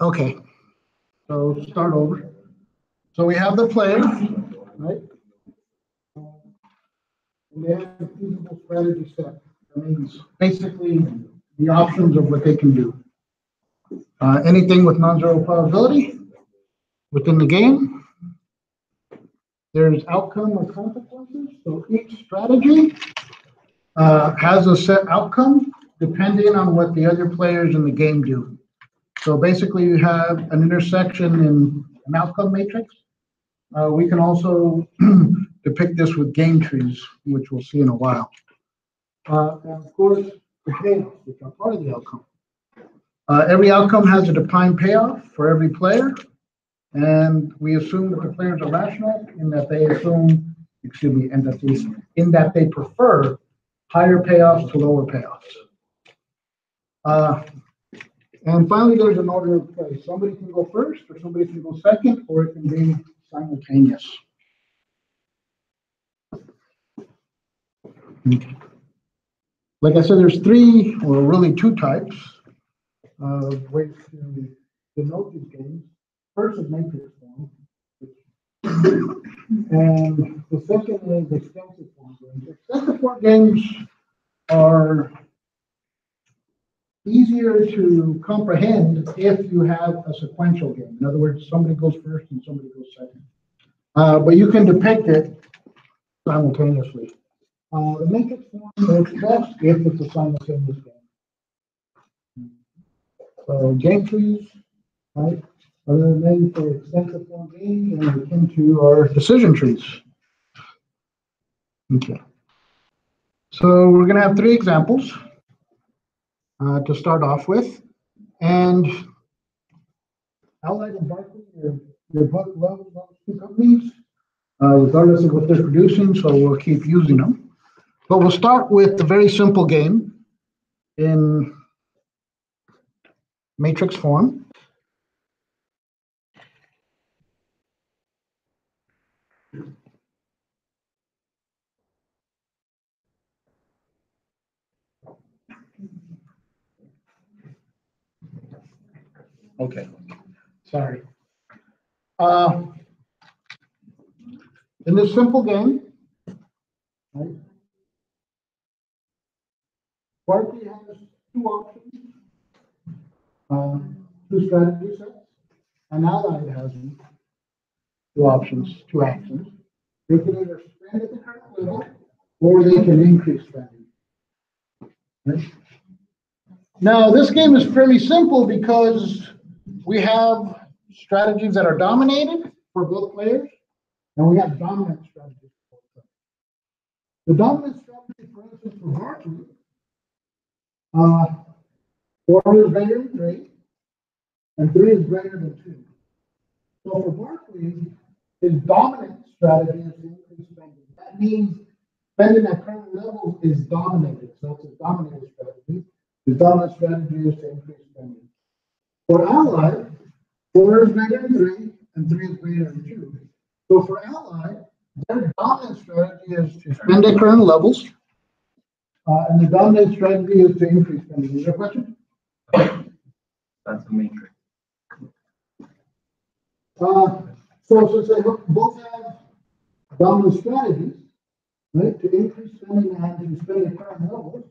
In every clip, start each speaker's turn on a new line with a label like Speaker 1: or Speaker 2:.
Speaker 1: Okay, so start over. So we have the player, right? And they have a feasible strategy set. That means basically the options of what they can do. Anything with non-zero probability within the game. There's outcome or consequences. So each strategy has a set outcome depending on what the other players in the game do. So basically, you have an intersection in an outcome matrix. We can also depict this with game trees, which we'll see in a while. And of course, the payoffs, which are part of the outcome. Every outcome has a defined payoff for every player, and we assume that the players are rational in that they assume, excuse me, in that they prefer higher payoffs to lower payoffs. And finally, there's an order of play. Somebody can go first, or somebody can go second, or it can be simultaneous. Okay. Like I said, there's three, or really two types of ways to denote these games. First is matrix form, and the second is extensive form games. Extensive form games are easier to comprehend if you have a sequential game. In other words, somebody goes first and somebody goes second. But you can depict it simultaneously. The matrix form works best if it's a simultaneous game. So game trees, right, are made for extensive form games and akin to our decision trees. Okay. So we're going to have three examples to start off with. And Allied and Barclay, your book loves those two companies, regardless of what they're producing, so we'll keep using them. But we'll start with the very simple game in matrix form. Okay, sorry. In this simple game, right, Barclay has two options, two strategy sets, and Allied has two options, two actions. They can either spend at the current level, or they can increase spending. Right? Now, this game is fairly simple because we have strategies that are dominated for both players, and we have dominant strategies for both players. The dominant strategy, for instance, for Barclay, 4 is greater than 3, and 3 is greater than 2. So for Barclay, his dominant strategy is to increase spending. That means spending at current levels is dominated. So it's a dominated strategy. The dominant strategy is to increase spending. For Allied, 4 is greater than 3, and 3 is greater than 2. So for Allied, their dominant strategy is to spend at current levels, and the dominant strategy is to increase spending. Is there a question?
Speaker 2: That's the matrix.
Speaker 1: So since they both have dominant strategies, right, to increase spending and to spend at current levels,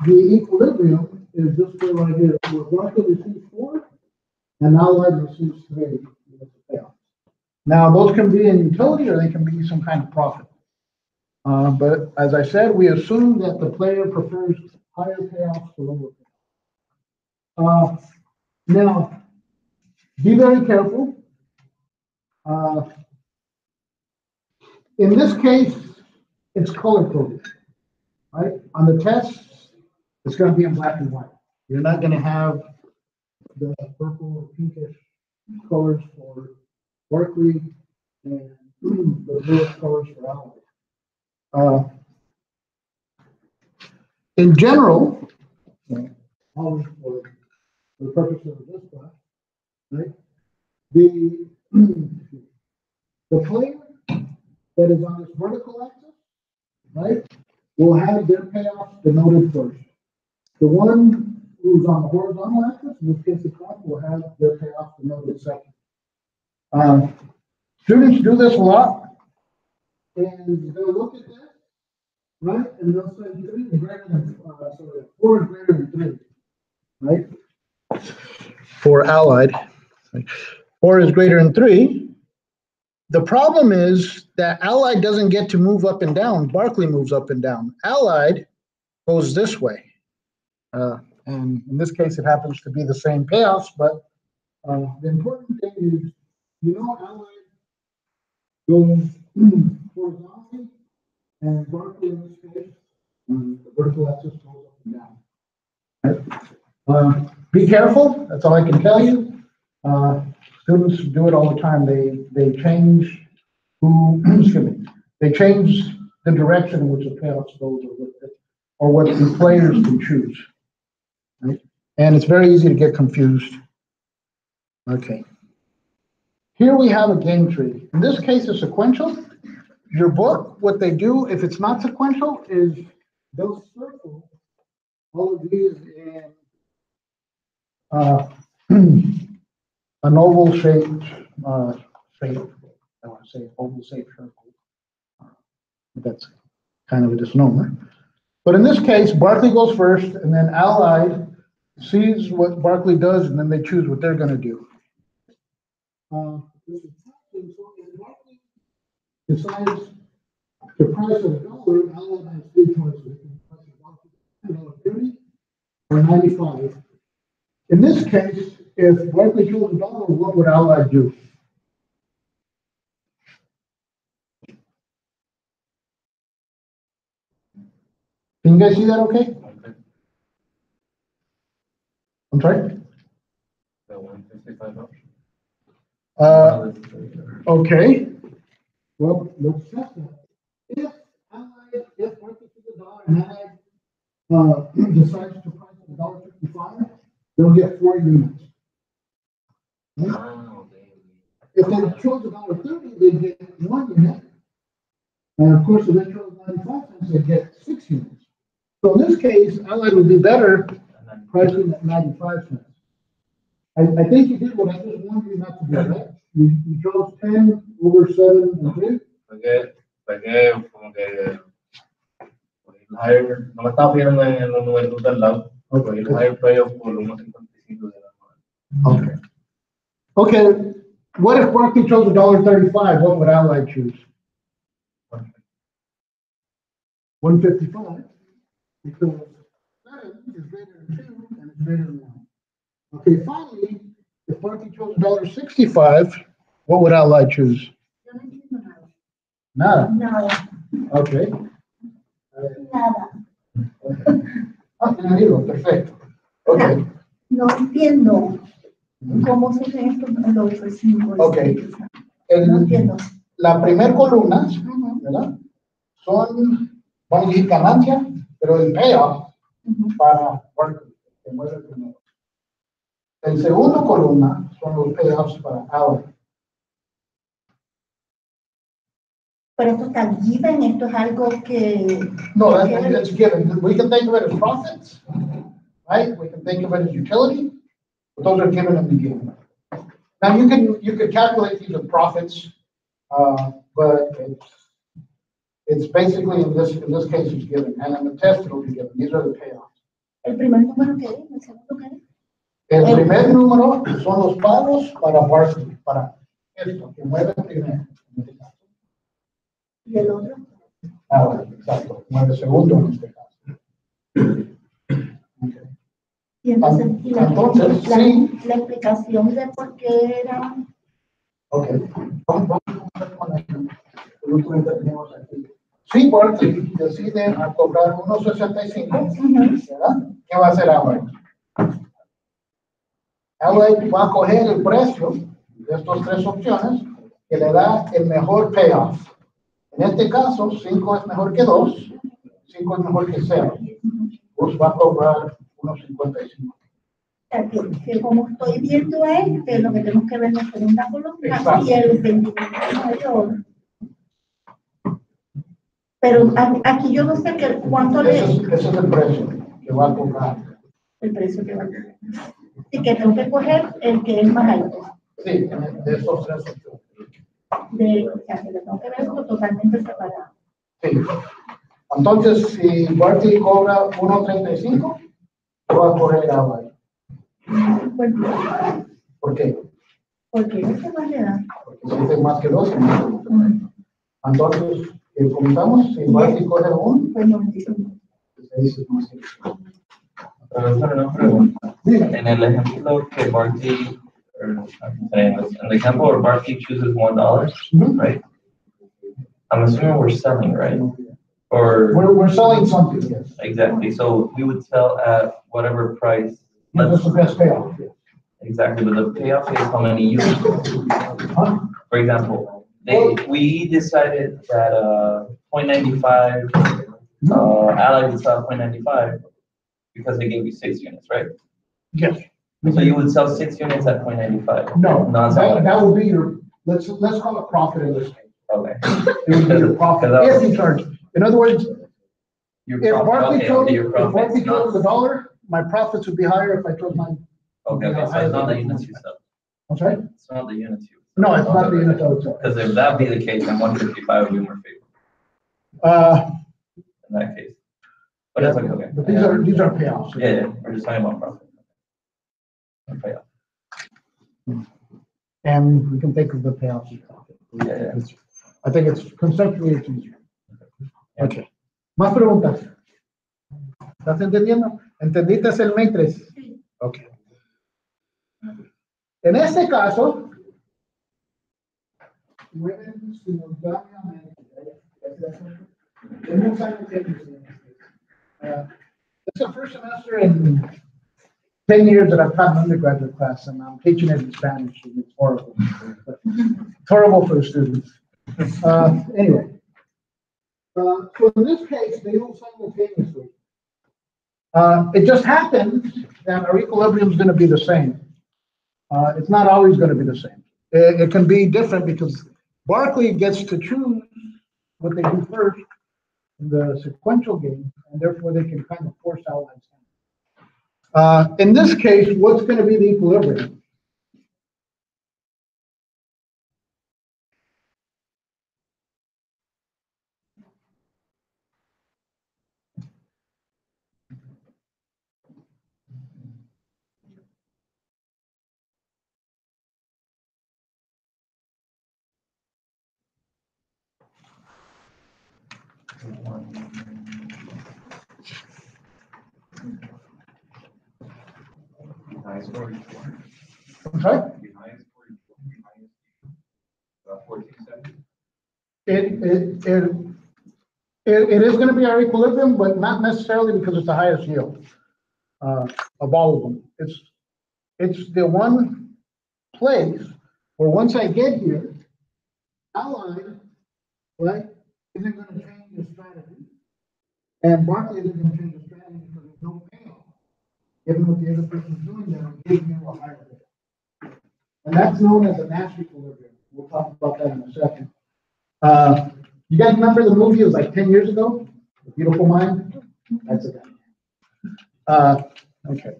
Speaker 1: the equilibrium is this way right here, where Barclay receives 4 and Allied receives 3. Now, those can be in utility or they can be some kind of profit. But as I said, we assume that the player prefers higher payoffs to lower payoffs. Now, be very careful. In this case, it's color coded, right? On the tests, it's going to be in black and white. You're not going to have the purple or pinkish colors for Barclay and the bluish colors for Allied. In general, always for the purpose of this class, right? The player that is on this vertical axis, right, will have their payoffs denoted first. The one who's on the horizontal axis, in this case the clock, will have their payoff in milliseconds. Students do this a lot, and they'll look at this, right, and they'll say 3 is greater than, 4 is greater than 3, right? For Allied, 4 is greater than 3. The problem is that Allied doesn't get to move up and down. Barkley moves up and down. Allied goes this way. And in this case, it happens to be the same payoffs, but the important thing is, Allied goes horizontally, and Barkley in this case, the vertical axis goes up and down. Right? Be careful, that's all I can tell you. Students do it all the time. They change excuse me, they change the direction in which the payoffs goes or what the players can choose. Right? And it's very easy to get confused. Okay. Here we have a game tree. In this case, it's sequential. Your book, what they do, if it's not sequential, is they'll circle all of these in an oval shaped shape. I want to say oval shaped circle. That's kind of a misnomer. But in this case, Barkley goes first, and then Allied sees what Barkley does, and then they choose what they're going to do. Barkley decides the price of $1, Allied has 3 choices. $30 or 95. In this case, if Barkley chose $1, what would Allied do? Can you guys see that okay? I'm sorry?
Speaker 2: The 155 option.
Speaker 1: Okay. Well, let's check that. If Barkley took $1 and Allied decides to price at $1.55, they'll get 4 units. If they chose $1.30, they get 1 unit. And of course, if they chose 95 cents, they get 6 units. So in this case, Allied would be better pricing at 95 cents. I think you did what I just wanted you not to do, right? You chose 10 over 7 and 3.
Speaker 2: Pegué como que el higher, no me estaba fijando en los números del lado. Okay. El higher payoff por 1.55 de la mano.
Speaker 1: Okay. Okay. What if Barkley chose $1.35? What would Allied choose? 155. Because 7 is greater than 2 and it's greater than 1. Okay, finally, if Barkley chose $1.65, what would Allied choose? Nada.
Speaker 3: Nada.
Speaker 1: Okay.
Speaker 3: Nada.
Speaker 1: Entendido, perfecto. Okay.
Speaker 3: No entiendo cómo se ve esto en los otros 5.
Speaker 1: Okay.
Speaker 3: No entiendo.
Speaker 1: La primera columna, ¿verdad? Son, vamos a decir, ganancias, pero el payoff para Barkley, que muere el primero. El segundo columna son los payoffs para Allied.
Speaker 3: Pero esto está given, esto es algo que...
Speaker 1: No, that's given. We can think of it as profits, right? We can think of it as utility, but those are given in the beginning. Now you can calculate these as profits, but it's basically in this case it's given, and in the test it'll be given. These are the payoffs.
Speaker 3: ¿El primer número qué es? ¿El segundo qué es?
Speaker 1: El primer número son los pagos para Barkley, para esto, que mueve el primero.
Speaker 3: ¿Y el otro?
Speaker 1: Bueno, exacto, mueve el segundo en este caso. Okay.
Speaker 3: Y entonces,
Speaker 1: sí.
Speaker 3: La explicación de por qué era...
Speaker 1: Ok, vamos con el último que tenemos aquí. Si Barkley decide a cobrar 1.65, ¿verdad? ¿Qué va a hacer Allied? Allied va a coger el precio de estas 3 opciones que le da el mejor payoff. En este caso, 5 es mejor que 2, 5 es mejor que 0. Pues va a cobrar 1.55.
Speaker 3: Que como estoy viendo es que lo que tenemos que ver en la segunda columna y el 29 mayor. Pero aquí yo no sé cuánto
Speaker 1: ese es el precio que va a cobrar.
Speaker 3: el precio que va a tener. Y que tengo que coger el que es más alto.
Speaker 1: Sí, de esos tres opciones.
Speaker 3: O sea, que lo tengo que ver totalmente separado.
Speaker 1: Sí. Entonces, si Barty cobra 1.35, va a correr a Barty.
Speaker 3: Pues,
Speaker 1: ¿Por qué?
Speaker 3: porque este más le da.
Speaker 1: Porque si es más que 2, entonces, contamos, si Barty coge 1,
Speaker 3: Pues 95.
Speaker 1: pues ahí es más que 2.
Speaker 2: Profesor, una pregunta. En el ejemplo que Barty, or I'm saying this, in the example where Barty chooses $1, right? I'm assuming we're selling, right? Or
Speaker 1: We're selling something, yes.
Speaker 2: exactly. So we would sell at whatever price.
Speaker 1: That's the best payoff.
Speaker 2: Exactly, but the payoff is how many units.
Speaker 1: Huh?
Speaker 2: For example, we decided that 0.95 Allied would sell 0.95 because they gave you 6 units, right?
Speaker 1: Yes.
Speaker 2: So you would sell 6 units at 0.95.
Speaker 1: No,
Speaker 2: Non-selling.
Speaker 1: that would be your, let's call it profit in this case.
Speaker 2: Okay.
Speaker 1: It would be your profit if you charge. In other words,
Speaker 2: Your
Speaker 1: if
Speaker 2: profit,
Speaker 1: Barclay
Speaker 2: okay,
Speaker 1: chose,
Speaker 2: okay, your
Speaker 1: if
Speaker 2: profits,
Speaker 1: Barclay chose
Speaker 2: not-
Speaker 1: $1, my profits would be higher if I chose mine.
Speaker 2: Okay, so it's not the units you sell.
Speaker 1: I'm sorry?
Speaker 2: It's not the units you.
Speaker 1: No, it's not the unit I would sell.
Speaker 2: Because if that be the case, then 155 would be more favorable in that case. But it's like, okay.
Speaker 1: But these are payoffs.
Speaker 2: Yeah, yeah, we're just talking about profit. Okay.
Speaker 1: And we can think of the payoffs as profit.
Speaker 2: Yeah, yeah.
Speaker 1: I think it's conceptually it's easier.
Speaker 2: Yeah.
Speaker 1: Okay. Más preguntas. ¿Estás entendiendo? ¿Entendiste el matrix?
Speaker 3: Sí.
Speaker 1: Ok. En este caso, it's the first semester in 10 years that I've taught an undergraduate class, and I'm teaching it in Spanish, and it's horrible. It's horrible for the students. Anyway, so in this case, they move simultaneously. It just happens that our equilibrium is going to be the same. It's not always going to be the same. It can be different because Barclay gets to choose what they do first in the sequential game, and therefore they can kind of force outlines. In this case, what's going to be the equilibrium? I'm sorry? It is going to be our equilibrium, but not necessarily because it's the highest yield of all of them. It's the one place where once I get here, Allied, right, isn't going to change the strategy, and Barclay isn't going to change the strategy because there's no payoff. Given what the other person's doing, they'll give you a higher rate. And that's known as a Nash equilibrium. We'll talk about that in a second. You guys remember the movie? It was like 10 years ago, The Beautiful Mind? That's a guy. Okay.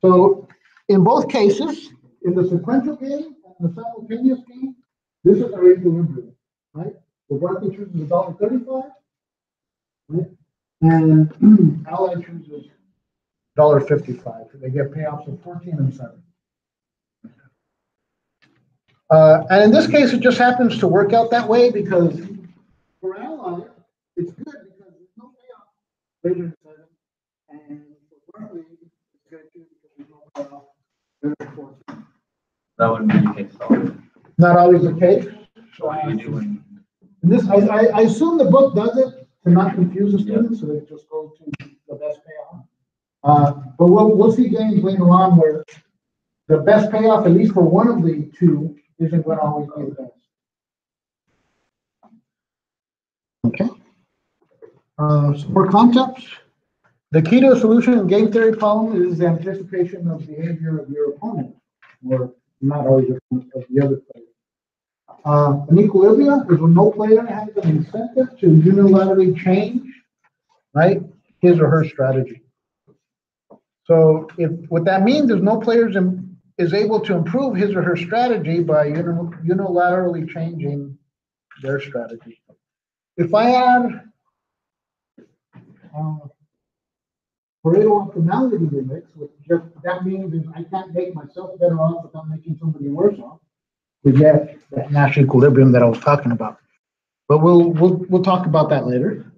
Speaker 1: So in both cases, in the sequential game and the simultaneous game, this is our equilibrium, right? The Barclay chooses $1.35, right? And Allied chooses $1.55. They get payoffs of 14 and 7. And in this case, it just happens to work out that way because for Allied, it's good because there's no payoff greater than 7. And for Barclay, it's good too because there's no payoff greater than 14.
Speaker 2: That wouldn't be the case always.
Speaker 1: Not always the case.
Speaker 2: So what are you doing?
Speaker 1: And this, I assume the book does it to not confuse the students, so they just go to the best payoff. But we'll see games later on where the best payoff, at least for one of the two, isn't going to always be the best. Okay. For concepts, the key to a solution in game theory problem is the anticipation of behavior of your opponent, or not always of the other player. An equilibrium is when no player has an incentive to unilaterally change, right, his or her strategy. So what that means is no player is able to improve his or her strategy by unilaterally changing their strategy. If I add Pareto optimality index, which just that means is I can't make myself better off without making somebody worse off to get that Nash equilibrium that I was talking about. But we'll talk about that later.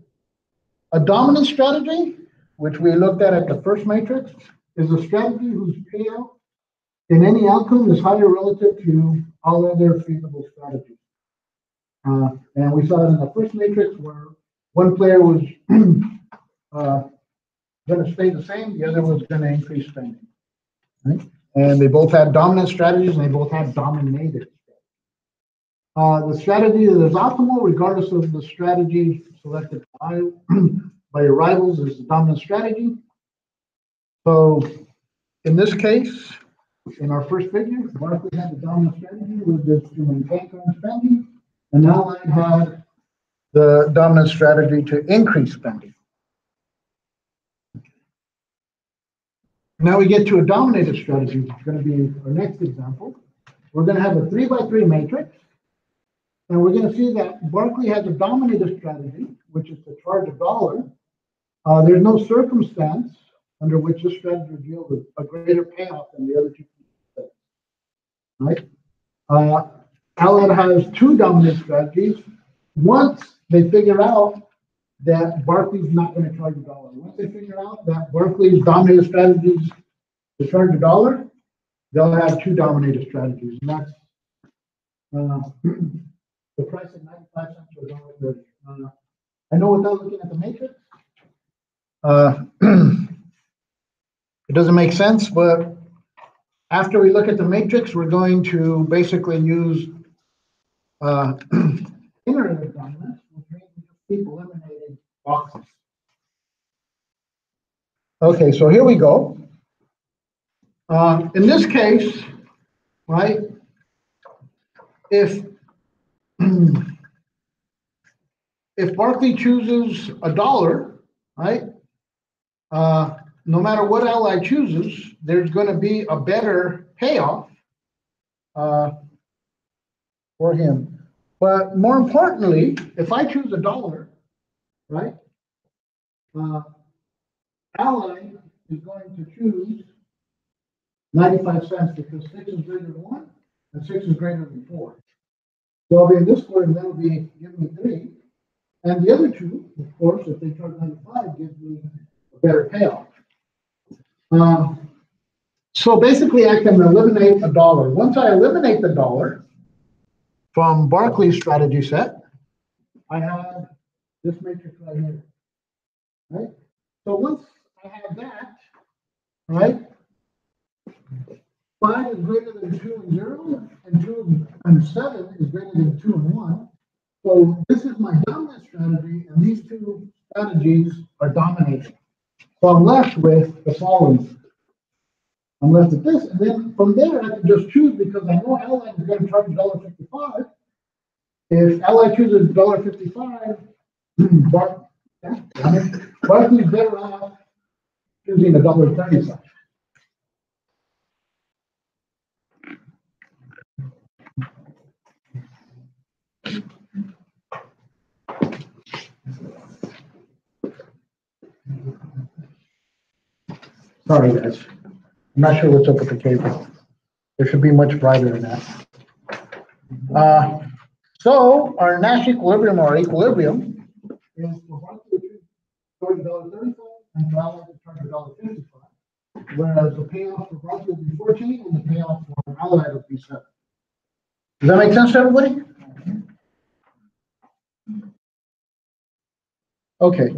Speaker 1: A dominant strategy, which we looked at the first matrix, is a strategy whose payout in any outcome is higher relative to all other feasible strategies. And we saw it in the first matrix where one player was going to stay the same, the other was going to increase spending. Right? And they both had dominant strategies and they both had dominated strategies. The strategy that is optimal, regardless of the strategy selected by your rivals, is the dominant strategy. So in this case, in our first figure, Barclays had the dominant strategy, which is to maintain current spending, and Allied had the dominant strategy to increase spending. Now we get to a dominated strategy, which is going to be our next example. We're going to have a 3x3 matrix, and we're going to see that Barclay has a dominated strategy, which is to charge $1. There's no circumstance under which this strategy would yield a greater payoff than the other two. Right? Allied has two dominant strategies. Once they figure out that Barclay's not going to charge $1, once they figure out that Barclay's dominated strategies to charge $1, they'll have two dominated strategies, and that's the price of 95 cents or $1.30. I know without looking at the matrix, it doesn't make sense, but after we look at the matrix, we're going to basically use iterative dominance, which means we just keep eliminating boxes. Okay, so here we go. In this case, right, if Barclay chooses $1, right, no matter what Allied chooses, there's going to be a better payoff for him. But more importantly, if I choose $1, right, Allied is going to choose 95 cents because 6 is greater than 1 and 6 is greater than 4. So I'll be in this square and that'll be give me 3. And the other two, of course, if they charge 95, gives me a better payoff. So basically I can eliminate $1. Once I eliminate the $1 from Barclay's strategy set, I have this matrix right here. Right? So once I have that, right? 5 is greater than 2 and 0, and 2 and 7 is greater than 2 and 1. So this is my dominant strategy, and these two strategies are dominating. So I'm left with the following. I'm left with this, and then from there I can just choose because I know Allied is going to charge $1.55. If Allied chooses $1.55, Barclay's better off choosing $1.30. Sorry, guys. I'm not sure what's up with the cable. It should be much brighter than that. So our Nash equilibrium or equilibrium is for Barclay to charge $1.35 and for Allied to charge $1.55, whereas the payoff for Barclay would be 14 and the payoff for Allied would be 7. Does that make sense to everybody? Okay.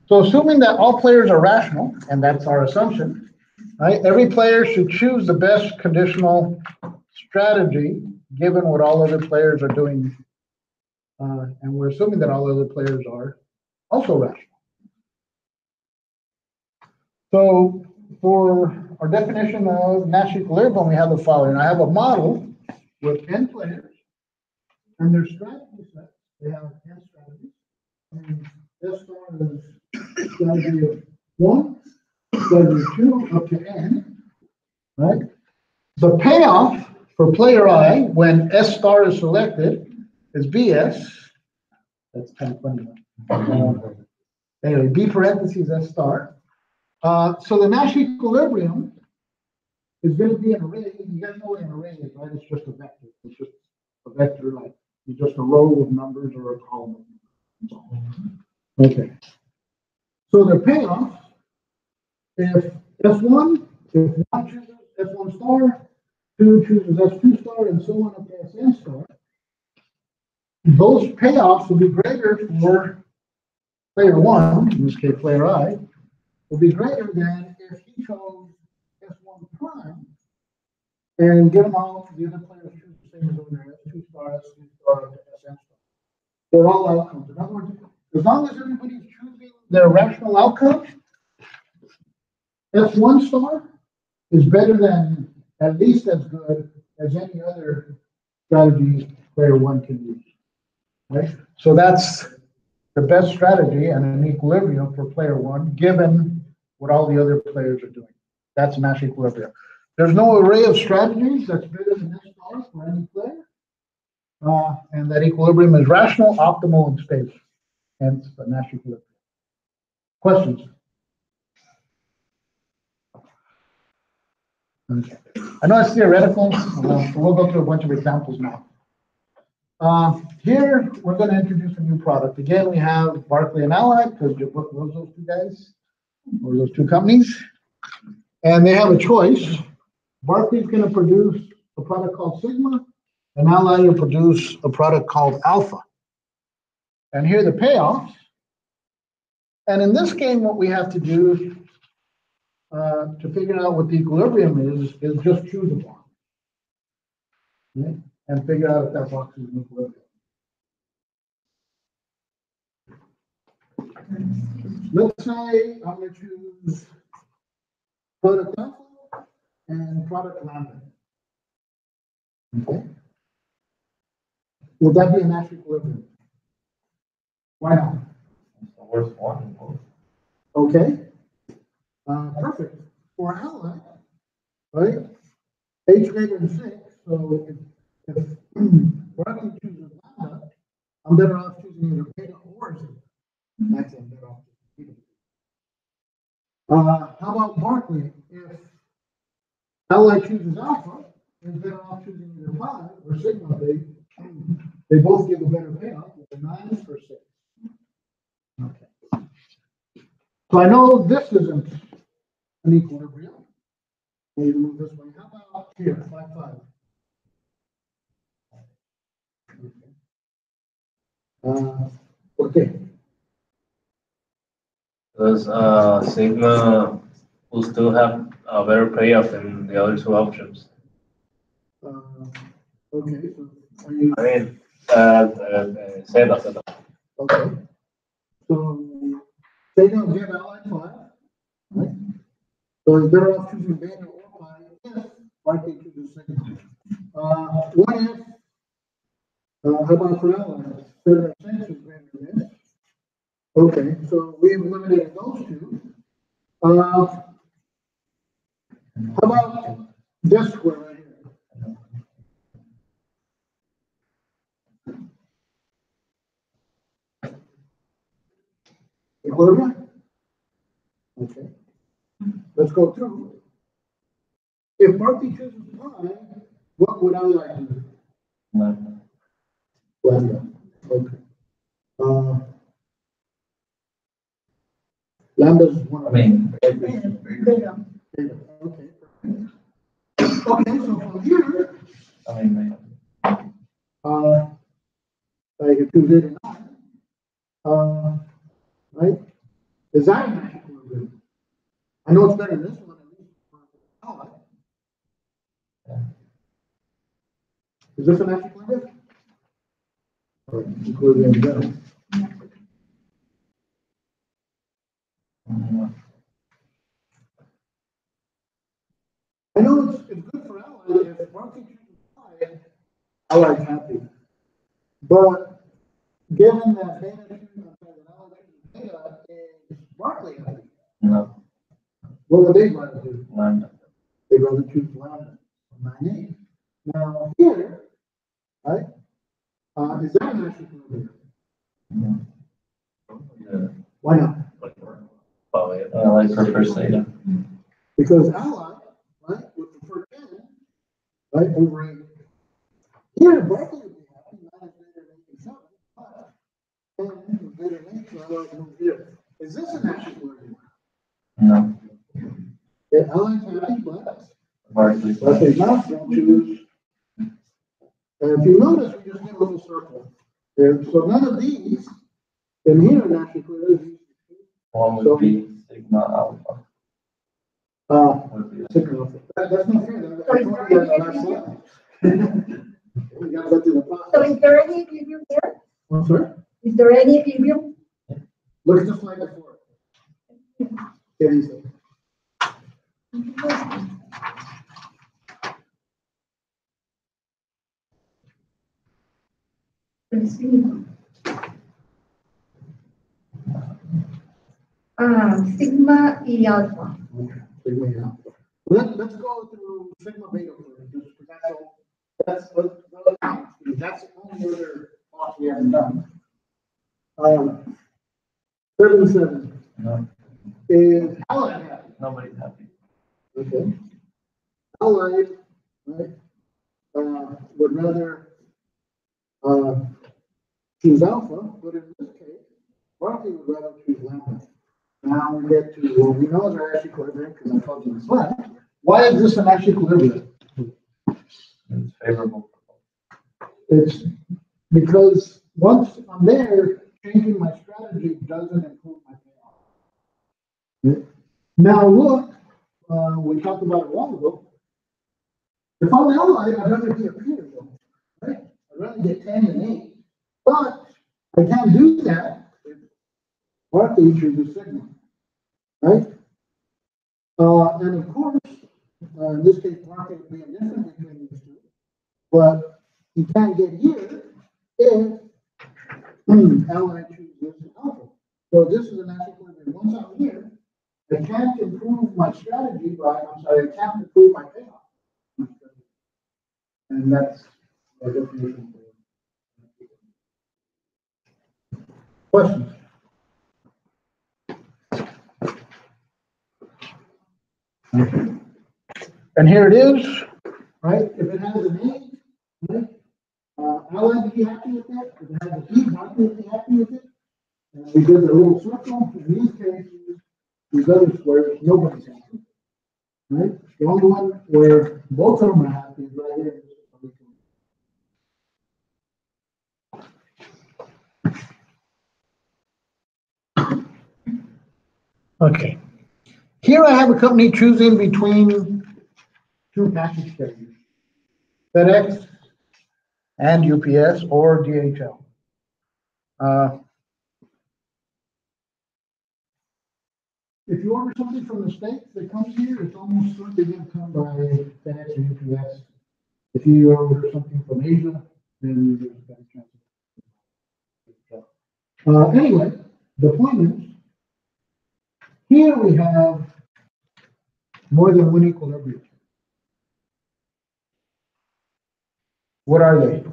Speaker 1: So assuming that all players are rational, and that's our assumption, right? Every player should choose the best conditional strategy given what all other players are doing. And we're assuming that all other players are also rational. So for our definition of Nash equilibrium, we have the following. I have a model with n players and their strategy sets. They have n strategies. And this one is strategy of 1, strategy 2 up to N, right? The payoff for player I, when S star is selected, is BS. That's kind of funny. Anyway, B parentheses S star. So the Nash equilibrium is going to be an array. You guys know what an array is, right? It's just a vector. It's just a vector, like it's just a row of numbers or a column of numbers. Okay. So the payoff, if F1, if 1 chooses F1 star, 2 chooses S2 star, and so on up to Sn star, those payoffs will be greater for player 1, in this case player I, will be greater than if he chose S1 prime and give them all the other players choose the same as over there, S2 star, S3 star, up to Sn star. They're all outcomes. In other words, as long as everybody's choosing their rational outcome, F1 star is better than, at least as good as any other strategy player 1 can use. Right? So that's the best strategy and an equilibrium for player 1, given what all the other players are doing. That's Nash equilibrium. There's no array of strategies that's better than S star for any player. And that equilibrium is rational, optimal, and stable. Hence the Nash equilibrium. Questions? Okay. I know it's theoretical, so we'll go through a bunch of examples now. Here, we're going to introduce a new product. Again, we have Barclay and Allied, because your book loves those two guys, or those two companies. And they have a choice. Barclay's going to produce a product called Sigma, and Allied will produce a product called Alpha. And here are the payoffs. And in this game, what we have to do to figure out what the equilibrium is just choose a box. Okay? And figure out if that box is in equilibrium. Let's say I'm going to choose product alpha and product lambda. Okay. Will that be a Nash equilibrium? Why not?
Speaker 2: It's the worst one.
Speaker 1: Okay. Perfect. For Allied, right? H greater than 6. So if Barclay chooses lambda, I'm better off choosing either beta or zeta. Actually, I'm better off choosing beta. How about Barclay? If Allied chooses alpha, it's better off choosing either pi or sigma. They both give a better payoff with a 9 or 6. Okay. So I know this isn't an equilibrium. We need to move this way. How about here, 5, 5? Okay.
Speaker 4: Because Sigma will still have a better payoff than the other two options.
Speaker 1: Okay. So are you,
Speaker 4: I mean, Zeta.
Speaker 1: okay. So theta will get Allied 5, right? So it's better off choosing beta or pi if Barclay chooses sigma. What if, how about for Allied? Theta 6 is greater than this. Okay, so we've eliminated those two. How about this square right here? Equilibrium? Okay. Let's go through. If Barclay chooses pi, what would Allied do? Lambda. Okay. Lambda is one of
Speaker 3: Beta.
Speaker 1: Beta. Okay. Okay, so from here, I can choose 8 or 9. Right? Is that a Nash equilibrium? I know it's better than this one, at least for Allied. Is this a Nash equilibrium? Or equilibrium better? I know it's good for Allied if Barclay chooses pi, Allied's happy. But given that beta chooses beta, is Barclay happy?
Speaker 2: No.
Speaker 1: what would they rather do?
Speaker 2: Lambda.
Speaker 1: They'd rather choose lambda, 9A. Now, here, right, is that an Nash equilibrium?
Speaker 2: Yeah.
Speaker 1: Why not?
Speaker 2: Like for first theta.
Speaker 1: Because ally, right, would prefer 10, right, over 8. Here, Berkeley would be happy, 9 is greater than 7, but 10 is greater than 8, so ally would move here. Is this a Nash equilibrium?
Speaker 2: No.
Speaker 1: Yeah, ally's happy, but
Speaker 2: Barkley.
Speaker 1: Berkeley's not, don't choose. And if you notice, we just did a little circle. There, so none of these, in here, are Nash equilibrium.
Speaker 2: One would be sigma alpha. Would be
Speaker 1: Signal. That's not fair. I told you that last slide. We gotta go through the
Speaker 3: So
Speaker 1: process.
Speaker 3: is there any equilibrium here?
Speaker 1: I'm sorry?
Speaker 3: Is there any equilibrium?
Speaker 1: Look at the slide before. Get easy.
Speaker 3: Sigma y alpha.
Speaker 1: Okay, sigma and alpha. Let's go through sigma beta first, just because that's the only other part we haven't done. 7.
Speaker 2: no.
Speaker 1: Is allied happy?
Speaker 2: Nobody's happy.
Speaker 1: Okay. Allied, right, would rather, choose alpha, but in this case, Barkley would rather choose lambda. Now we get to what we know is our Nash equilibrium, because I told you this left. Why is this a Nash equilibrium?
Speaker 2: It's favorable.
Speaker 1: It's because once I'm there, changing my strategy doesn't improve my payoff. Now look, we talked about it a while ago. If I'm allied, I'd rather be a peer, right? I'd rather get 10 and 8. But I can't do that if Barkley chooses sigma, right? And of course, in this case, Barkley would be indifferent between these two. But you can't get here if ally chooses alpha. So this is a Nash equilibrium. Once I'm here, I can't improve my strategy by, I can't improve my payoff. And that's our definition. Questions? And here it is, right? If it has an A, right? Ally would be happy with that. If it has a B, Barkley would be happy with it. And we did the little circle. In these cases, these other squares, nobody's happy. Right? The only one where both of them are happy is right here. Okay. Here I have a company choosing between two package carriers, FedEx and UPS or DHL. If you order something from the States that comes here, it's almost certainly going to come by FedEx or UPS. If you order something from Asia, then there's a better chance. Anyway, the point is, here we have more than one equilibrium. What are they?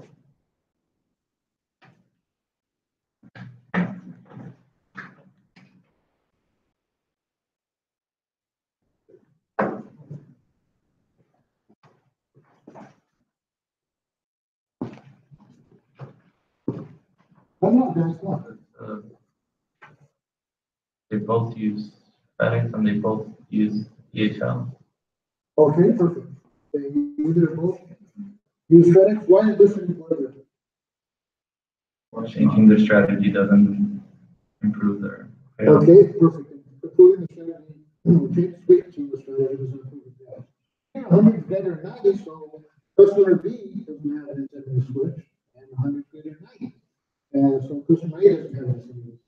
Speaker 1: I'm not guys, what?
Speaker 2: They both use FedEx and they both use DHL.
Speaker 1: Okay, perfect. They either both use FedEx. Why is this an equilibrium?
Speaker 2: Changing their strategy doesn't improve their payoff.
Speaker 1: Okay, perfect. Improving the strategy, switching the strategy doesn't improve the payoff. 100 is better than 90, so customer B doesn't have an incentive to switch, and 100 is greater than 90. And so customer A doesn't have an incentive.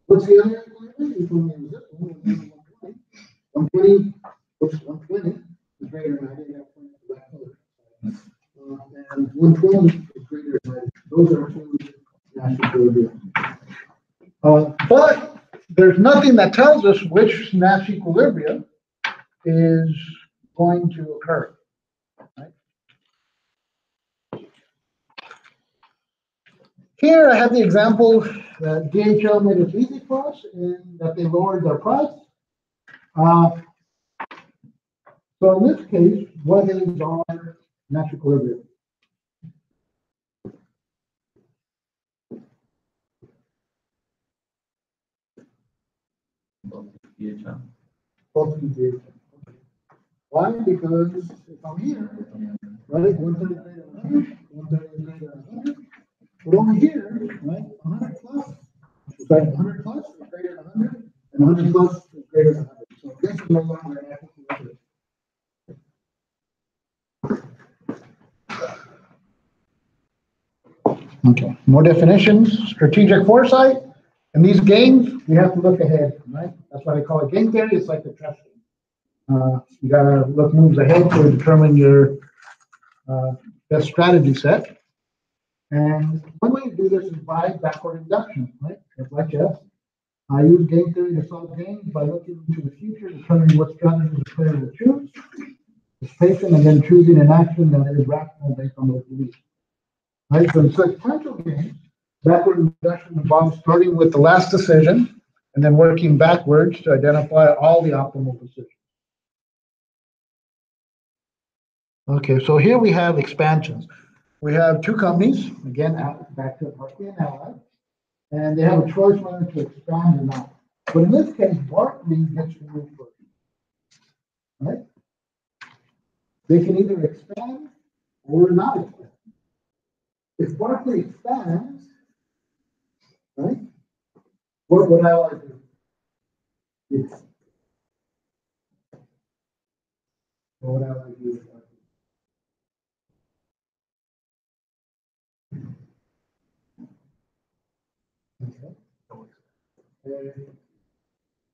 Speaker 1: What's the other equilibrium? You told me it was this one, 120. 120, what's 120 is greater than 90, that point is black color. And 112 is greater than 90. Those are two Nash equilibrium. But there's nothing that tells us which Nash equilibrium is going to occur. Right? Here I have the example that DHL made it easy for us in that they lowered their price. So in this case, what is our net equilibrium?
Speaker 2: DHL.
Speaker 1: Both of these. Why? Because if I'm here, right, 130 is greater than 100, 130 is greater than 100. But over here, right, 100 plus, sorry, 100 plus is greater than 100, and 100 plus is greater than 100. So this is no longer an equilibrium. Okay, more definitions, strategic foresight. In these games, we have to look ahead, right? That's why they call it game theory. It's like the chess game. You gotta look moves ahead to determine your best strategy set. And one way to do this is by backward induction, right? Just like chess. I use game theory to solve games by looking into the future, determining what strategies the player will choose, patient, and then choosing an action that is rational based on those beliefs. Right? So in sequential games, backward induction involves starting with the last decision and then working backwards to identify all the optimal decisions. Okay, so here we have expansions. We have two companies, again, back to Barclay and Allied, and they have a choice whether to expand or not. But in this case, Barclay gets to move first. Right? They can either expand or not expand. If Barclay expands, right, what would Allied do? Yes. What would Allied do with Barclay? Okay.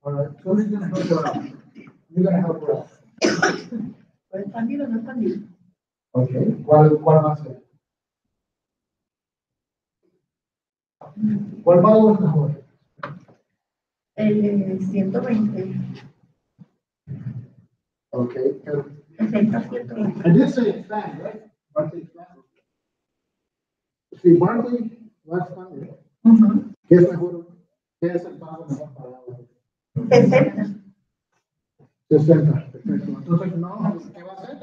Speaker 1: All right, so who's gonna help her out? You're gonna help her out.
Speaker 3: ¿Puede expandir o no expandir?
Speaker 1: Okay, ¿cuál va a ser? ¿Cuál va a ser mejor?
Speaker 3: El 120.
Speaker 1: Okay.
Speaker 3: 60, 120.
Speaker 1: I did say expand, right? Barclay expand. See, Barclay va a expandir. ¿Qué es mejor? ¿Qué es el pago mejor para Allied?
Speaker 3: 60.
Speaker 1: 60, perfecto. Entonces, no, ¿qué va a hacer?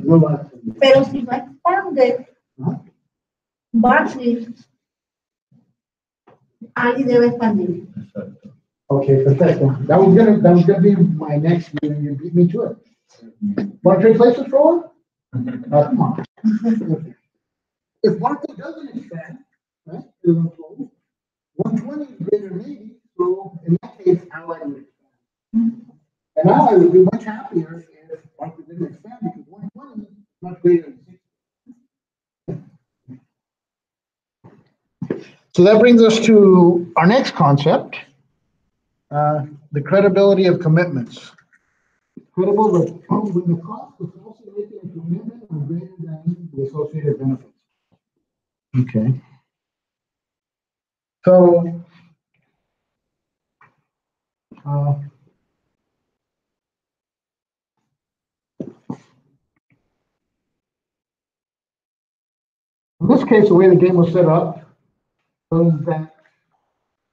Speaker 1: No va a hacer.
Speaker 3: Pero si no expande,
Speaker 1: Ajá.
Speaker 3: Barclay, Ali debe expandir.
Speaker 1: Okay, perfecto. That was gonna be my next meeting. You beat me to it. Want to trade places for one? Come on. If Barclay doesn't expand, right, it will close. 120 is greater than 80, so in that case, Allied would expand. And Allied would be much happier if Barclay didn't expand because 120 is much greater than 60. So that brings us to our next concept, the credibility of commitments. Credible when the cost associated with a commitment are greater than the associated benefits. Okay. So, in this case, the way the game was set up was that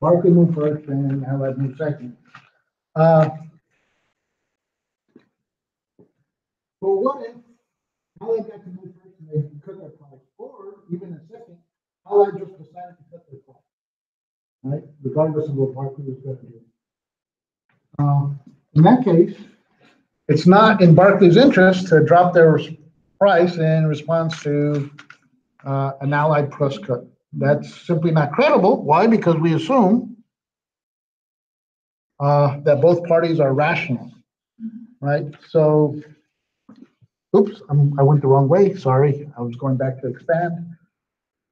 Speaker 1: Barclay moved first and Allied moved second. Well, what if Allied got to move first and they cut their price, or even in second, Allied just decided to cut their price, right? Regardless of what Barclay was going to do. In that case, it's not in Barclay's interest to drop their price in response to an Allied price cut. That's simply not credible. Why? Because we assume that both parties are rational, right? So, oops, I went the wrong way. Sorry, I was going back to expand.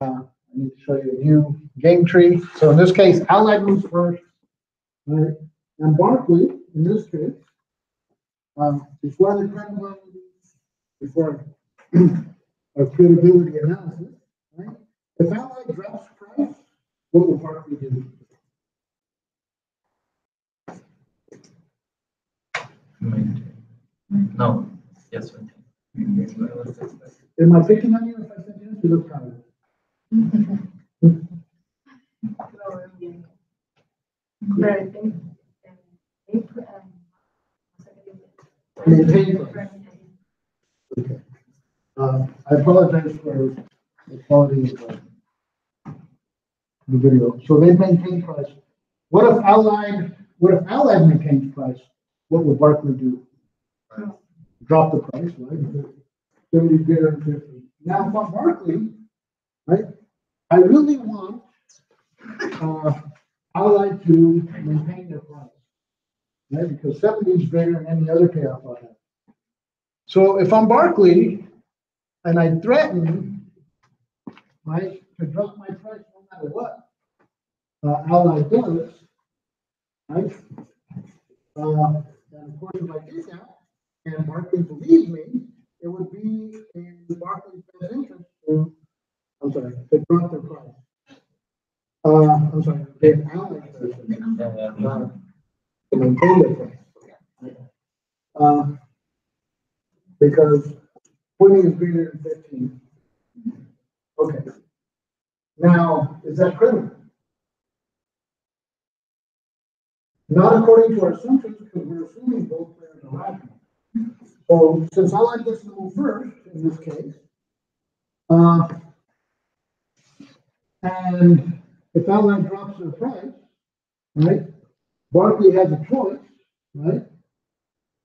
Speaker 1: I need to show you a new game tree. So in this case, Allied moves first, right? And Barclay, in this case, before the credibility, before a credibility analysis, right? If Allied drops price, what will Barclay do?
Speaker 2: No, yes, maintain.
Speaker 1: Am I picking on you if I said yes? You look proud. Maintain price. Okay. I apologize for the quality of the video. So they maintain price. What if Allied maintains price? What would Barclay do? Drop the price, right? 70 bidder and 50. Now from Barclay, right? I really want Allied to maintain their price, right? Because 70 is greater than any other payoff I have. So if I'm Barclay and I threaten, right, to drop my price no matter what, Allied does, right? And of course, if I do that, and Barclay believes me, it would be in Barclay's best interest to drop their price. Give Allied to maintain their price. Because 20 is greater than 15. Okay. Now, is that critical? Not according to our assumptions, because we're assuming both players are rational. So since Allied gets to move first in this case, and if Allied drops their price, right, Barclay has a choice, right?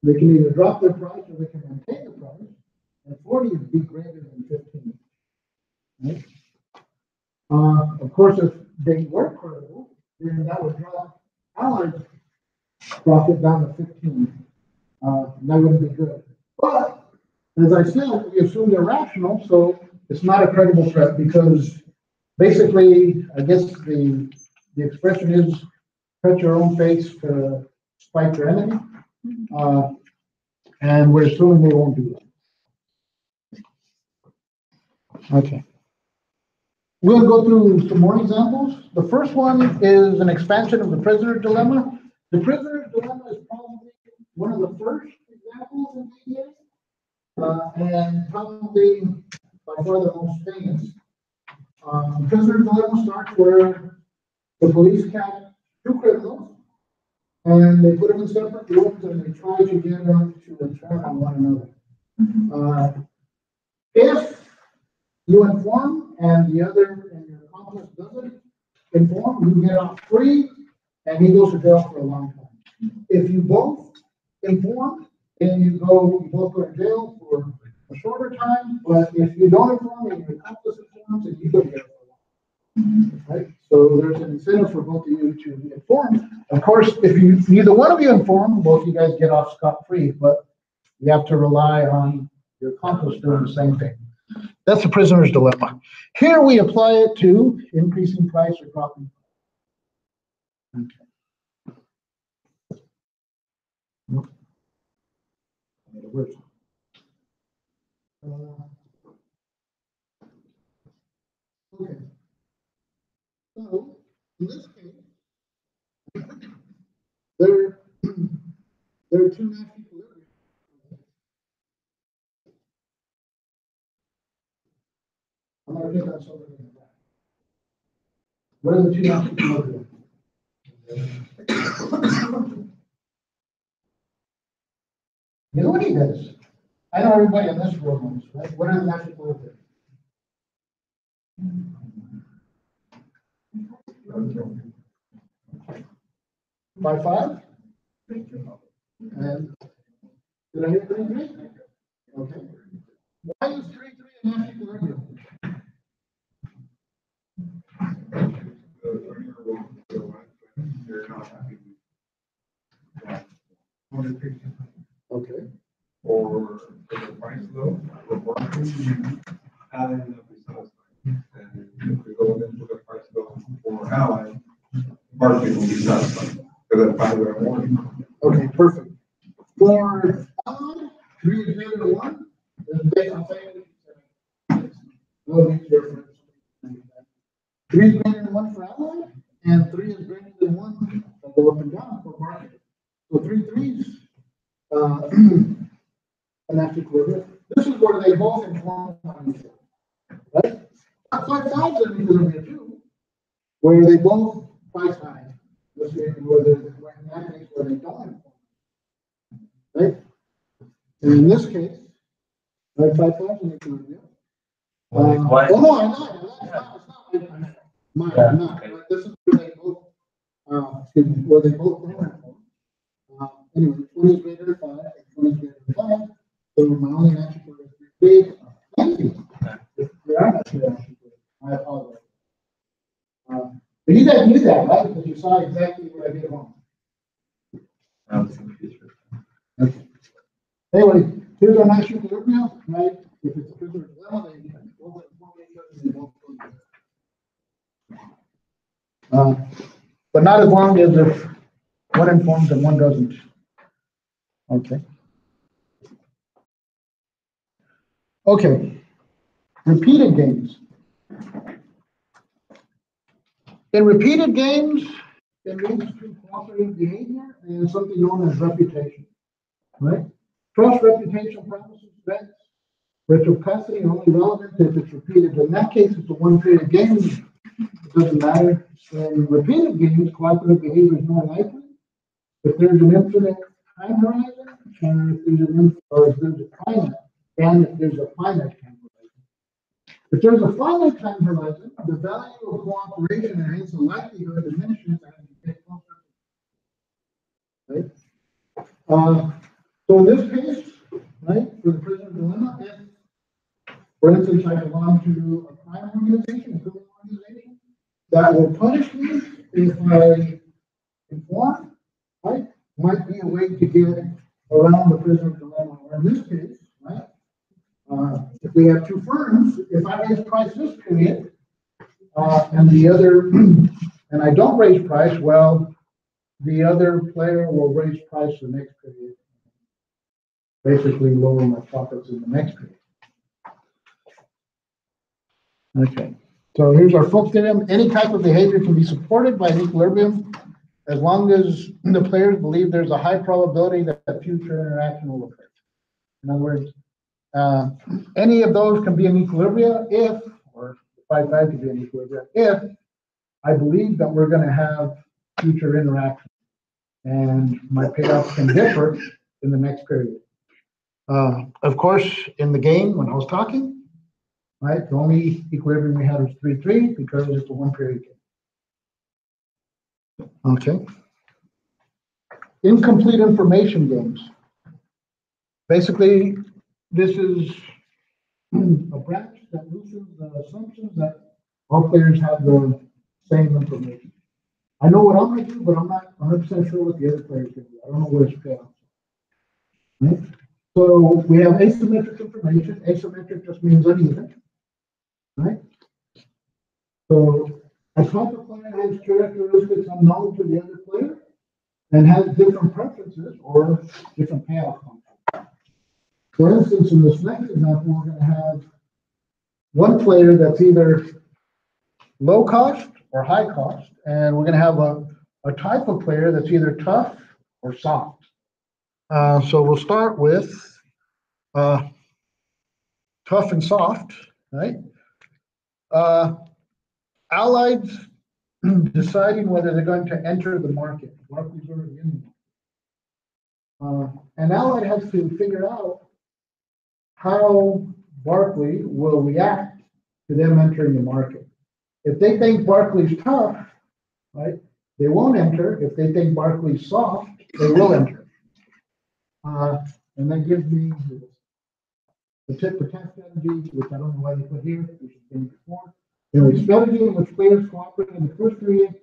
Speaker 1: They can either drop their price or they can maintain the price, and 40 would be greater than 15. Right? Of course, if they were credible, then that would drop Allied's profit down to 15. That wouldn't be good. But as I said, we assume they're rational, so it's not a credible threat because basically, I guess the expression is cut your own face to spite your enemy. And we're assuming they won't do that. Okay. We'll go through some more examples. The first one is an expansion of the prisoner's dilemma. The prisoner's dilemma is probably one of the first examples in ADA, and probably by far the most famous. The prisoner's dilemma starts where the police catch two criminals, and they put them in separate rooms, and they try to get them to inform on one another. If you inform and the other and your accomplice doesn't inform, you get off free, and he goes to jail for a long time. If you both inform, then you both go to jail for a shorter time. But if you don't inform and your accomplice informs, then you go to jail for a long time. Right? So there's an incentive for both of you to inform. Of course, if neither one of you inform, both of you guys get off scot-free. But you have to rely on your accomplice doing the same thing. That's the prisoner's dilemma. Here we apply it to increasing price or dropping price. Okay. Okay. So in this case, there are two Nash equilibrium. I'm going to pick on something in the back. What are the two Nash equilibrium? Nobody does. I know everybody in this room knows, right? What are the Nash equilibrium? By 5? And did I hear 3? Okay. Why is 3 a Nash equilibrium? Okay.
Speaker 5: Or if the price low, we're working, Allied will be satisfied. And if we go into the price low for Allied, Barclay will be satisfied. Because that's probably what I'm wanting.
Speaker 1: Okay, perfect. For Allied, 3 is greater than 1. I'll tell you. Well, it's different. 3 is greater than 1 for Allied, and 3 is greater than 1. I'll go up and down for Barclay. So 3 threes and that's equilibrium. This is where they both inform on each other, right? Five times in equilibrium too, where they both price high. Let's say where in that case where they don't inform, right? And in this case, right, 5 times in equilibrium.
Speaker 2: Why?
Speaker 1: Oh no, I'm not. It's not. I'm not.
Speaker 2: Okay.
Speaker 1: This is where they both, where they both don't inform. Anyway, 20 is greater than 5, and 20 is greater than 5. So my only answer for this is big. Thank you. There are not two answers. I apologize. But you guys knew that, right? Because you saw exactly what I did wrong.
Speaker 2: I'm confused.
Speaker 1: Okay. Anyway, here's our nice equilibrium, right? If it's a prisoner dilemma, they both inform each other, they both go together. But not as long as if one informs and one doesn't. Okay. Okay. Repeated games. In repeated games, it leads to cooperative behavior and something known as reputation. Right? Trust, reputation, promises, bets. Reciprocity only relevant if it's repeated. In that case, it's a one-period game. It doesn't matter. In repeated games, cooperative behavior is more likely. If there's an infinite time horizon, and if there's a finite, and if there's a finite time horizon. If there's a finite time horizon, the value of cooperation and hence the likelihood diminishes as you get closer. Right? So in this case, right, for the prisoner dilemma, if, for instance, I belong to a crime organization, a criminal organization, that will punish me if I inform, right? Might be a way to get around the prisoner dilemma. Or in this case, right? If we have two firms, if I raise price this period, and the other, and I don't raise price, well, the other player will raise price the next period. Basically lower my profits in the next period. Okay, so here's our Fuchs theorem. Any type of behavior can be supported by an equilibrium as long as the players believe there's a high probability that a future interaction will occur. In other words, any of those can be an equilibrium if, or 5-5 can be an equilibrium if I believe that we're going to have future interaction and my payoff can differ in the next period. Of course, in the game, when I was talking, right, the only equilibrium we had was 3-3 because it's a one-period game. Okay. Incomplete information games. Basically, this is a branch that loosens the assumptions that all players have the same information. I know what I'm going to do, but I'm not 100% sure what the other players can do. I don't know where it's payoff. Right? So we have asymmetric information. Asymmetric just means uneven, right? So a type of player has characteristics unknown to the other player and has different preferences or different payoff functions. For instance, in this next example, we're going to have one player that's either low cost or high cost, and we're going to have a type of player that's either tough or soft. So we'll start with tough and soft, right? Allied deciding whether they're going to enter the market. Barclays already in the market. And Allied has to figure out how Barclays will react to them entering the market. If they think Barclays tough, right, they won't enter. If they think Barclays soft, they will enter. And that gives me the tip for test strategy, which I don't know why they put here, which has been before. Anyway, strategy in which players cooperate in the first period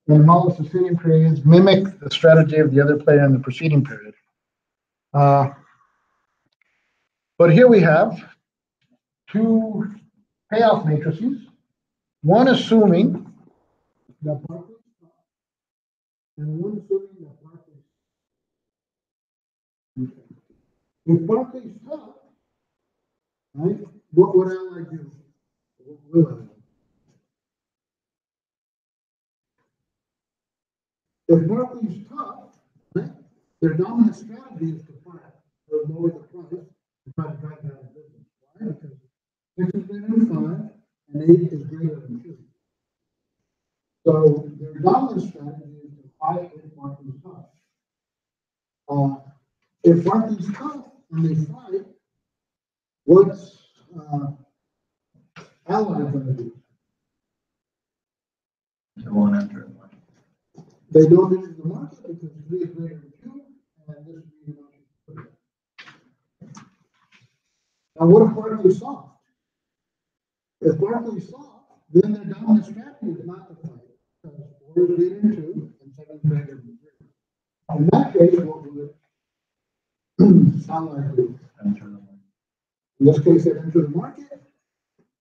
Speaker 1: and all the succeeding periods mimic the strategy of the other player in the preceding period. But here we have two payoff matrices, one assuming that Barclays and one assuming that Barclays. If Barclays tough, right, what would Allied do? What will Allied do? If Barclays tough, right, their dominant strategy is to fire. or lower the price to try to drive it out of business. Why? Because 6 is greater than 5 and 8 is greater than 2. So their dominant strategy is to fight if Barclays tough. If Barclays tough and they fight, what's Ally going to do?
Speaker 2: They won't enter the market.
Speaker 1: They don't enter the market because 3 is greater than 2, and this is the market. Now, what if Barclays soft? If Barclays soft, then their dominant strategy is not to fight, because 4 is greater than 2, and 7 is greater than 3. In that case, what would Ally do?
Speaker 2: Enter the market.
Speaker 1: In this case, they enter the market.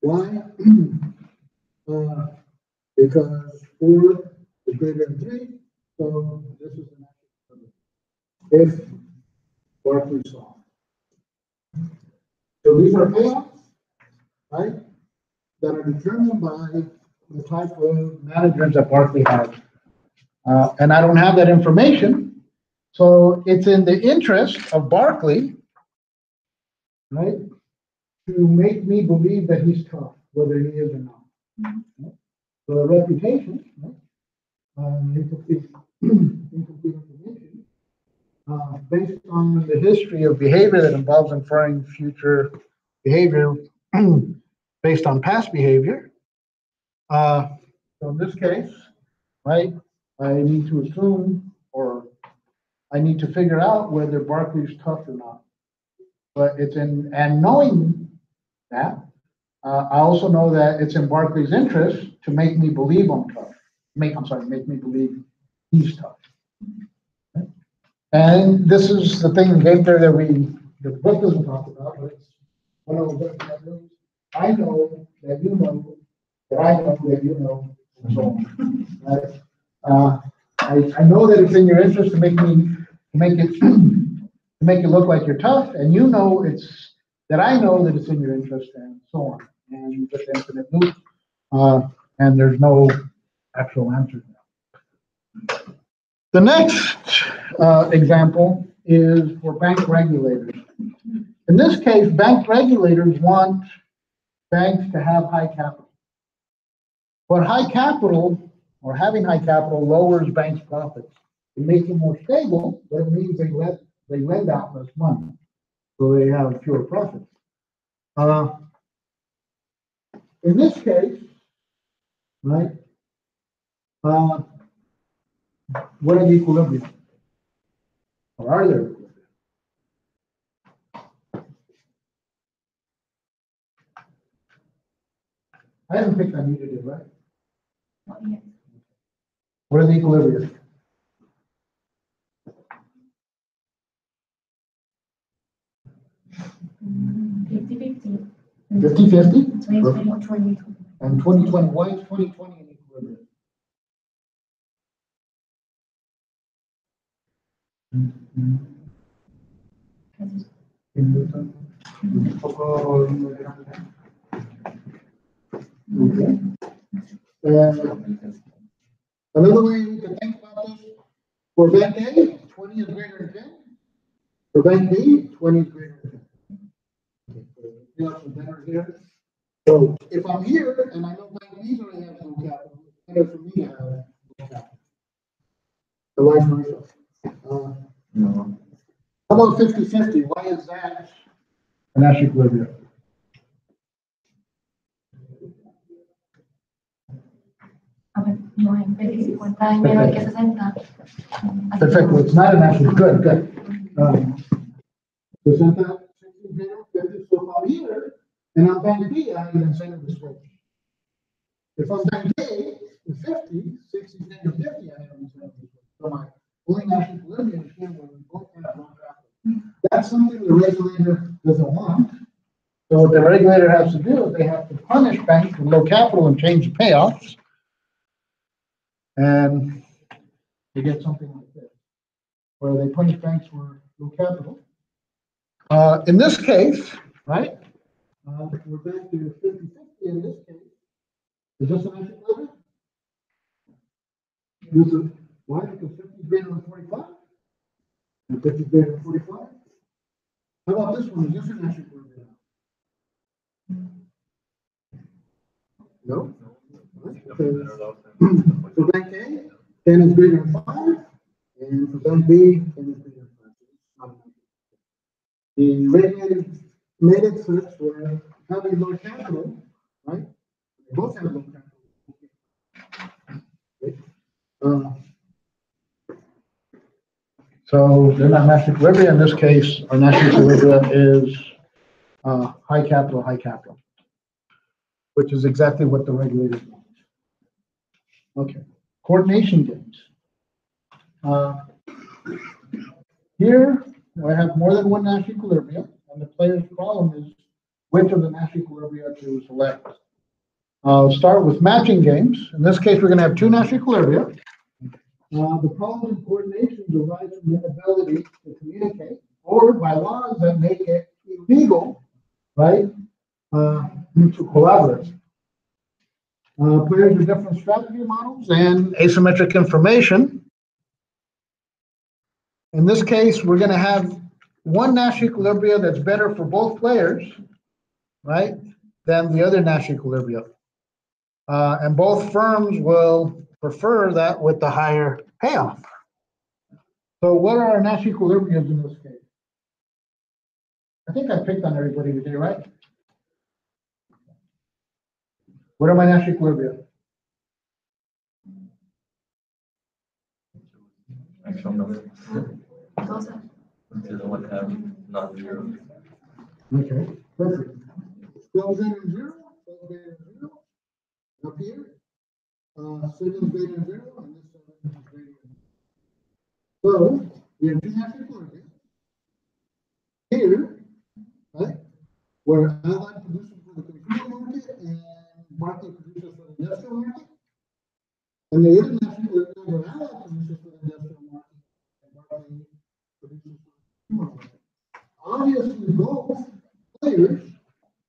Speaker 1: Why? Because 4 is greater than 3, so this is the natural if Barclays soft. So these are payoffs, right, that are determined by the type of managers that Barclays has. And I don't have that information, so it's in the interest of Barclays, right, to make me believe that he's tough, whether he is or not. Right? So the reputation, right? Incomplete information, based on the history of behavior that involves inferring future behavior based on past behavior. So in this case, right, I need to assume, or I need to figure out whether Barclays is tough or not. But it's in, and knowing that, I also know that it's in Barclays' interest to make me believe I'm tough. Make me believe he's tough. Okay? And this is the thing in game theory that the book doesn't talk about, but it's one of the books that really, I know that you know that I know that you know, and so on. Right? I know that it's in your interest to make it look like you're tough, and you know it's that I know that it's in your interest, and so on. And you just infinite loop, and there's no actual answer. The next example is for bank regulators. In this case, bank regulators want banks to have high capital. But high capital, or having high capital, lowers banks' profits. It makes them more stable, but it means they lend out less money, so they have fewer profits. In this case, right, what are the equilibrium? Or are there equilibrium? I haven't picked on you to do, right? What are the equilibria?
Speaker 6: $50-50.
Speaker 1: 50-50?
Speaker 6: 2020.
Speaker 1: And 2020, why is 2020 an equilibrium? Okay. Another way you can think about this, for bank A, 20 is greater than 10. For bank B, 20 is greater than 10. You have some better here. So if I'm here and I know bank B's already have some capital, it's better for me to have no capital. The vice versa.
Speaker 2: No.
Speaker 1: How about 50-50? Why is that an equilibrium?
Speaker 6: A ver, no, en vez de 50 hay menor que 60.
Speaker 1: Perfecto, it's not an actual, good. 60, 50, so if I'm here and I'm bank B, I have an incentive to switch. If I'm bank A, with 50, 60, 50, I have an incentive to switch. So my only national equilibrium is here when we both have one capital. That's something the regulator doesn't want. So what the regulator has to do is they have to punish banks with low capital and change the payoffs. And they get something like this, where they punish banks for low capital. In this case, right, we're back to 50-50 in this case. Is this an equilibrium? This is, why? Because 50 is greater than 45? And 50 is greater than 45? How about this one? Is this a National Equilibrium? No? For bank A, 10 is greater than 5, and for bank B, 10 is greater than 5. The regulator made it such where having low capital, right? They both have low capital. Okay. So they're not National Equilibria. In this case, our National Equilibria is high capital, which is exactly what the regulator wants. Okay, coordination games. Here, I have more than one Nash equilibria, and the player's problem is which of the Nash equilibria to select. I'll start with matching games. In this case, we're going to have two Nash equilibria. The problem in coordination derives from the inability to communicate, or by laws that make it illegal, right, to collaborate. Players with different strategy models and asymmetric information. In this case, we're going to have one Nash equilibria that's better for both players, right, than the other Nash equilibria. And both firms will prefer that with the higher payoff. So what are our Nash equilibriums in this case? I think I picked on everybody today, right? What are my Nash equilibria?
Speaker 2: Actual number.
Speaker 6: Those are
Speaker 2: To the one have non-zero.
Speaker 1: Okay, perfect. 12 greater than 0, 12 greater than 0. Up here, 7 is greater than 0, and this 7 is greater than 0. So we have two Nash equilibria. Here, right, where Allied produces for the consumer market and Barclay produces for the industrial market. And the other Nash equilibria where Allied produces for the industrial market and Barclay produces for the consumer market. Obviously, both players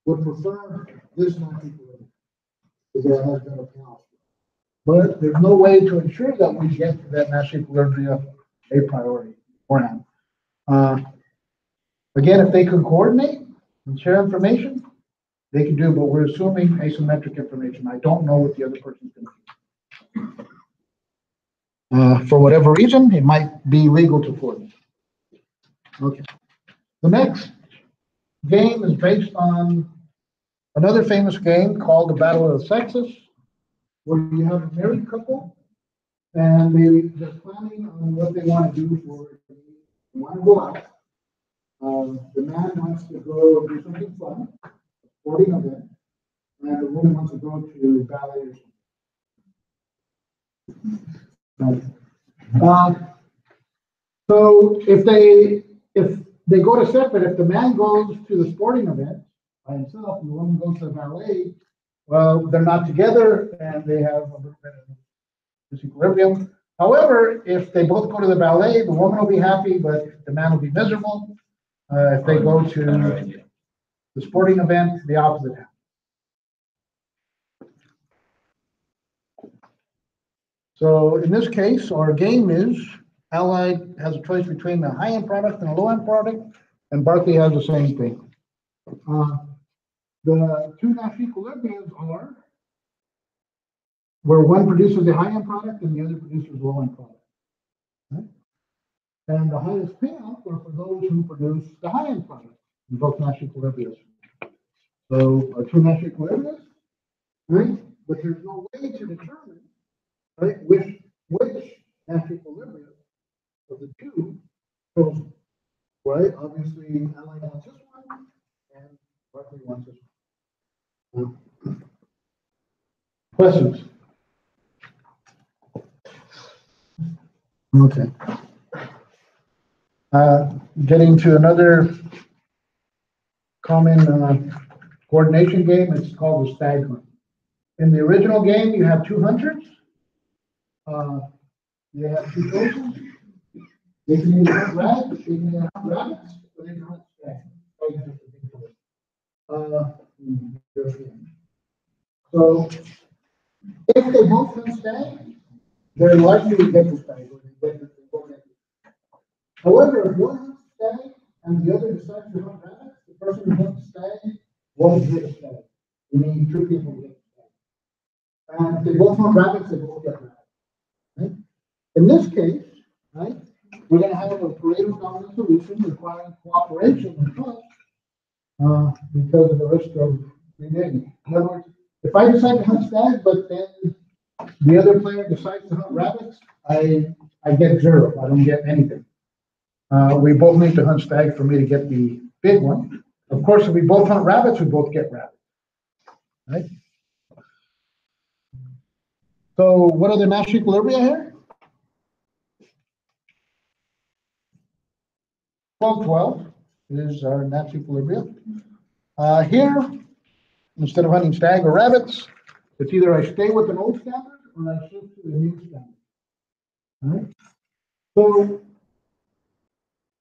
Speaker 1: would prefer this Nash equilibrium because it has better payoff. But there's no way to ensure that we get to that Nash equilibrium a priori beforehand. Again, if they can coordinate and share information, they can do, but we're assuming asymmetric information. I don't know what the other person's going to do. For whatever reason, it might be legal to coordinate. Okay. The next game is based on another famous game called the Battle of the Sexes, where you have a married couple and they're planning on what they want to do for they want to go out. The man wants to go do something fun, a sporting event, and the woman wants to go to ballet or something. So if they go to separate, if the man goes to the sporting event by himself and the woman goes to the ballet, well, they're not together and they have a little bit of disequilibrium. However, if they both go to the ballet, the woman will be happy, but the man will be miserable. If they go to the sporting event, the opposite happens. So in this case, our game is Allied has a choice between a high-end product and a low-end product, and Barclay has the same thing. The two Nash equilibriums are where one produces a high-end product and the other produces a low-end product. Right? And the highest payoff are for those who produce the high-end product in both Nash equilibriums. So our two Nash equilibriums, right? But there's no way to determine, right, which Nash equilibrium of the two goes, right? Obviously, Allied wants this one, and Barclay wants this one. Questions? Okay. Getting to another common coordination game, it's called the stag hunt. In the original game, you have two hunters. They have two choices. They can either hunt rabbits, they can either hunt rabbits, or they can hunt stag. So, if they both hunt stag, they're likely to get the stag. However, if one hunts stag and the other decides to hunt rabbits, the person who hunts stag won't get a stag. You need two people to get a stag. And if they both hunt rabbits, they both get rabbits. Right? In this case, right, we're gonna have a Pareto dominant solution requiring cooperation and trust, because of the risk of reneging. In other words, if I decide to hunt stag, but then the other player decides to hunt rabbits, I get zero. I don't get anything. We both need to hunt stag for me to get the big one. Of course, if we both hunt rabbits, we both get rabbits. Right? So what are the Nash equilibria here? 12 is our Nash equilibria. Here, instead of hunting stag or rabbits, it's either I stay with an old standard or I shift to the new standard. All right? So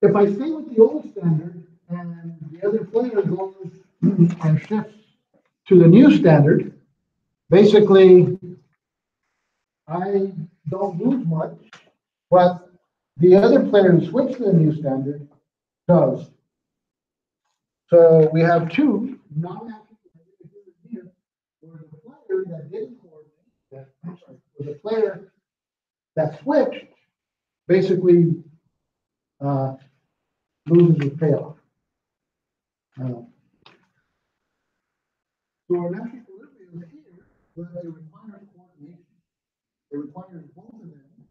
Speaker 1: if I stay with the old standard and the other player goes and shifts to the new standard, basically I don't lose much, but the other player who switched to the new standard does. So we have two non-natural here, where the player that didn't coordinate, where the player that switched basically loses his payoff. So our natural equilibrium here, but it requires coordination. It requires both of them,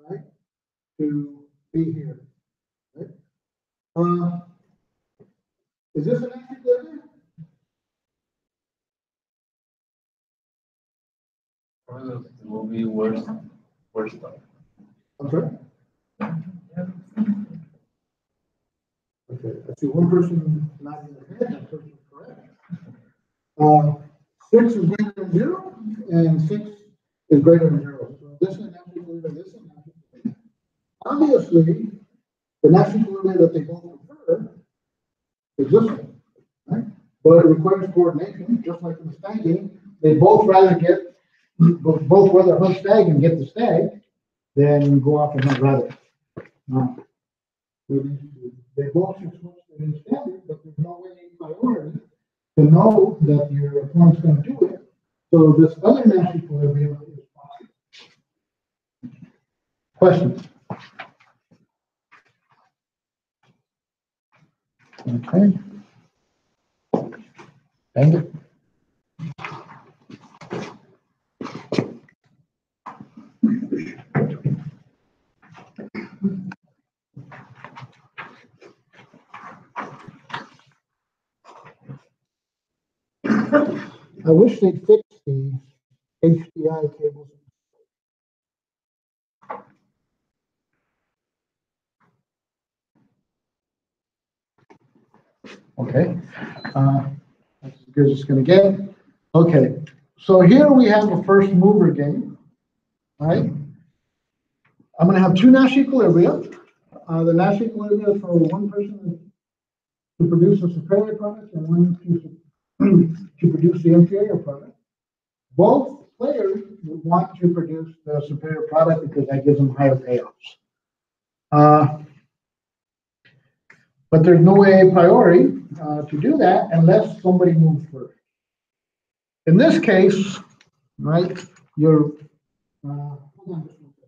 Speaker 1: right, to be here. Right? Is this a natural equilibrium?
Speaker 4: It will be worse though.
Speaker 1: I'm sorry? Okay, I see one person nodding their head, that person is correct. 6 is greater than 0, and 6 is greater than 0. So this is a natural equilibrium, this is a natural equilibrium. Obviously, the natural equilibrium that they both prefer is this one, right? But it requires coordination, just like in the stag game. They both rather hunt stag and get the stag than go off and hunt rabbit. They both should switch to the standard, but there's no way in priority to know that your opponent's going to do it. So this other Nash equilibrium is possible. Questions? Okay. Thank you. I wish they'd fix the HDI cables. Okay, that's as good as it's going to get. Okay, so here we have a first mover game, right? I'm going to have two Nash equilibria. The Nash equilibria is for one person to produce a superior product and one to produce the inferior product. Both players would want to produce the superior product because that gives them higher payoffs. But there's no way a priori to do that unless somebody moves first. In this case, right, you're, hold on just one second.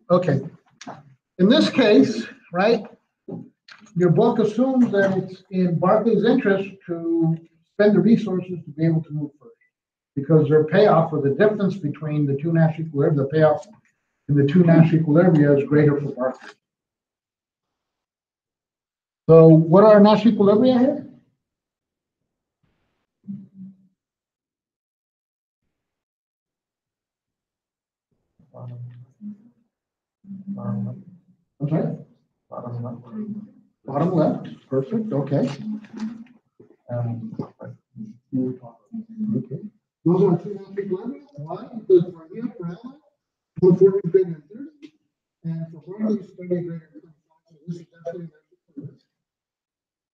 Speaker 1: Okay, in this case, right, your book assumes that it's in Barclays' interest to spend the resources to be able to move first, because their payoff, or the difference between the two Nash equilibria, the payoff in the two Nash equilibria is greater for Barclays. So what are our Nash equilibria here? Okay. Bottom left, perfect, okay. Okay. Those are two Nash equilibria. Why? Because for here, for Ally, 140 is greater than 30. actually.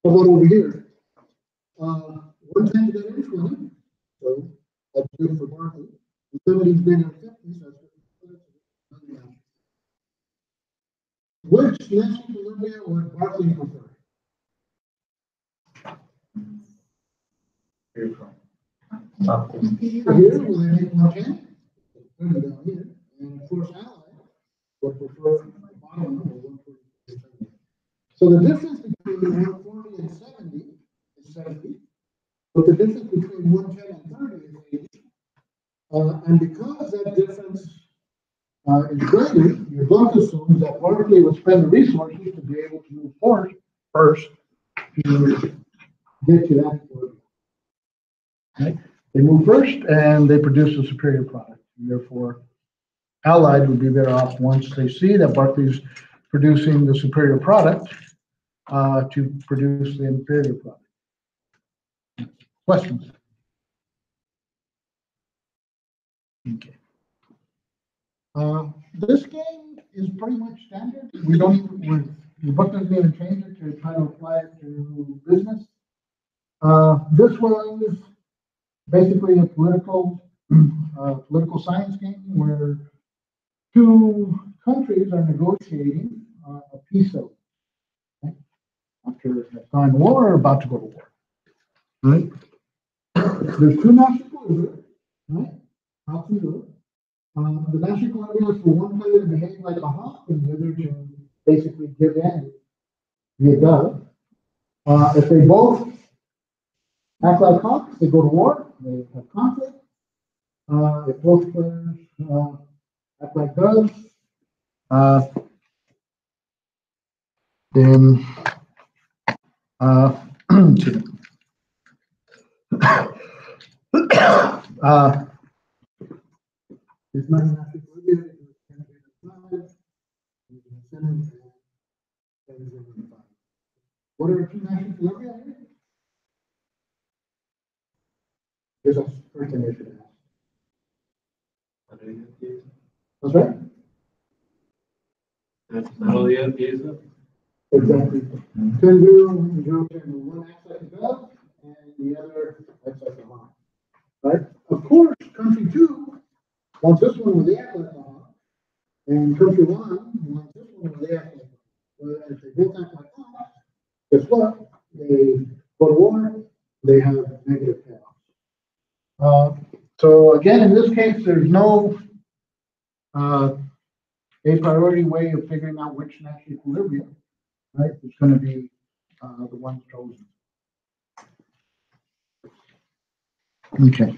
Speaker 1: How about over here? One time's better than 20, so that's good for Barkley. And somebody's been in 50, so that's good. Which National Columbia would Barkley prefer?
Speaker 2: Up.
Speaker 1: Here, will they make 110? Put it down here, and of course, Allied would prefer the bottom number, 140. So the difference between 140 and 70 is 70, but the difference between 110 and 30 is 80. And because that difference is greater, you're going to assume that Barkley will spend the resources to be able to move forward first to get to that point. Okay? They move first and they produce a superior product. And therefore, Allied would be better off once they see that Barkley's producing the superior product to produce the inferior product. Questions? Okay. This game is pretty much standard. We don't even, the book doesn't even change it to try to apply it to business. This was basically a political science game where two countries are negotiating a peace deal. Okay? After a time war or about to go to war. Right? There's two national Columbia, right? How to do it. The national Columbia is for one player to behave like a hawk and the other to basically give in, be a dove. If they both act like hawks, they go to war, they have conflict. If both players act like doves, then it's not an active Columbia, what are two national Columbia here? There's a first thing I should ask. That's right. Exactly. Can do, one acts like a dove and the other acts like a hawk. Right? Of course, country two wants this one when they act like a hawk, and country one wants this one when they act like a hawk. Well, if they both act like hawks, guess what? They go to war, they have negative chaos. So again, in this case, there's no a priority way of figuring out which national equilibrium, right? It's going to be the one chosen. Okay.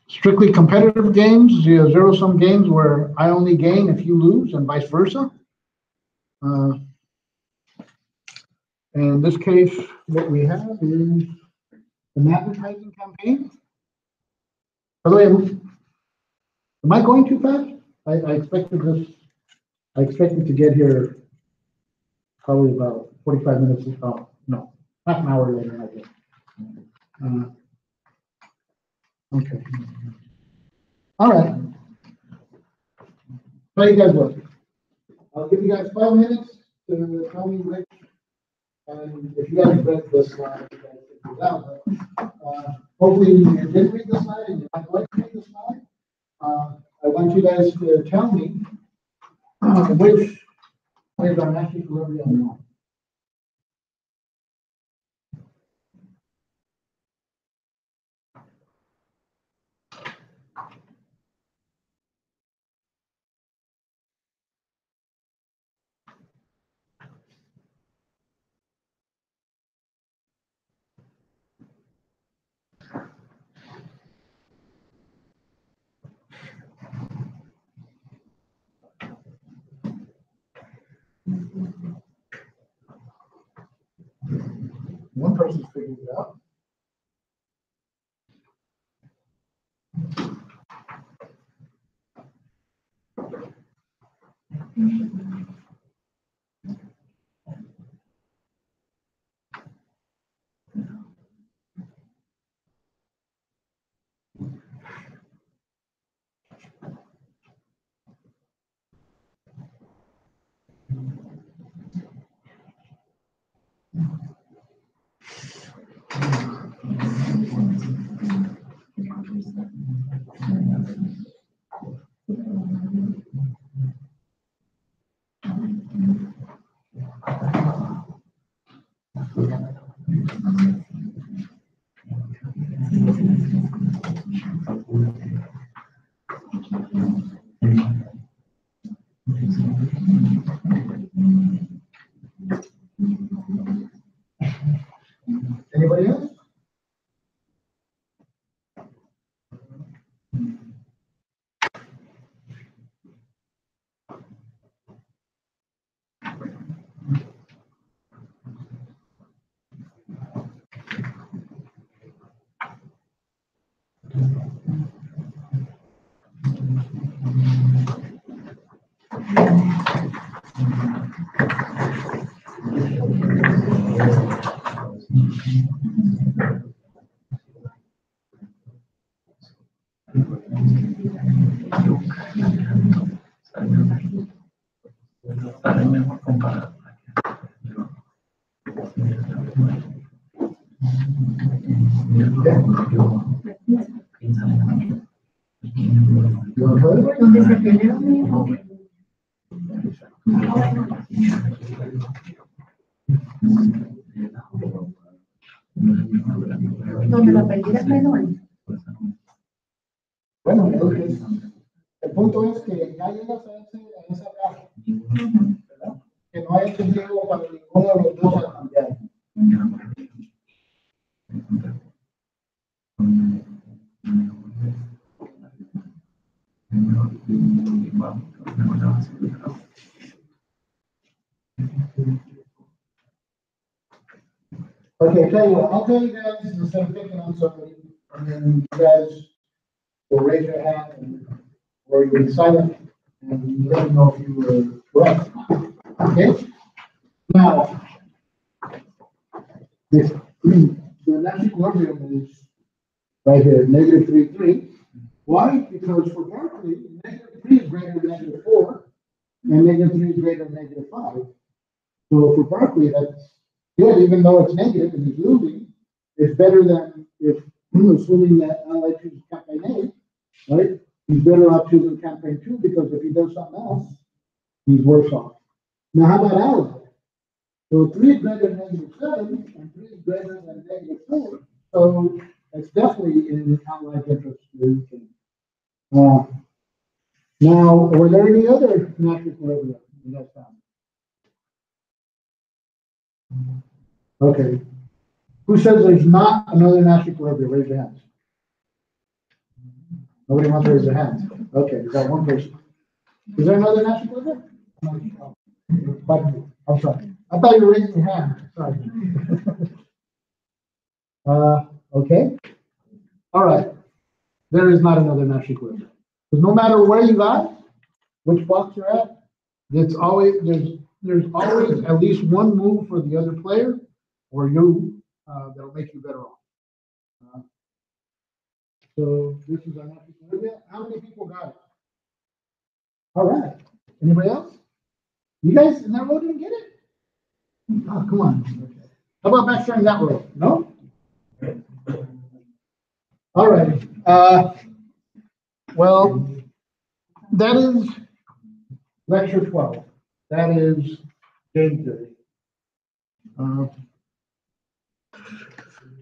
Speaker 1: Strictly competitive games, zero-sum games where I only gain if you lose and vice versa. In this case, what we have is an advertising campaign. By the way, am I going too fast? I expected to get here probably about 45 minutes, no, half an hour later, I guess. Okay. All right. How you guys look? I'll give you guys 5 minutes to tell me which, and if you guys read this slide, you guys can do that. But, hopefully you did read the slide and you might like to read the slide. I want you guys to tell me which is our national equilibrium or not. One person's figured it out.
Speaker 2: Sale mejor comparado.
Speaker 3: Donde se peleó. Donde la pérdida es menor.
Speaker 1: Bueno, el punto es que ya llegas a esa caja, ¿verdad? Que no hay sentido para ninguno de los dos a cambiar. Okay, tell you what, I'll tell you guys the same thing, and I'm sorry, and then you guys will raise your hand and, or you'll be silent, and let me know if you were correct. Okay? Now, the Nash equilibrium is right here, -3, Why? Because for Barkley, -3 is greater than -4, and -3 is greater than -5. So for Barkley, that's good, even though it's negative and he's losing, it's better than if, assuming that Ally chooses campaign A, right? He's better off choosing campaign 2 because if he does something else, he's worse off. Now, how about Ally? So 3 is greater than -7, and 3 is greater than -4. So it's definitely in Ally's interest to do things. Now, were there any other natural equilibria you guys found? Okay. Who says there's not another natural equilibrium? Raise your hands. Nobody wants to raise their hands. Okay, we got one person. Is there another natural equilibrium? I'm sorry. I thought you were raising your hand. Sorry. Okay. All right. There is not another natural equilibrium. Because no matter where you got, which box you're at, there's always at least one move for the other player or you that'll make you better off. So this is our natural equilibrium. How many people got it? All right. Anybody else? You guys in that row didn't get it? Oh, come on. Okay. How about back there in that row? No? All right. Well, that is lecture 12. That is game theory.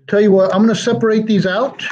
Speaker 1: Tell you what, I'm going to separate these out.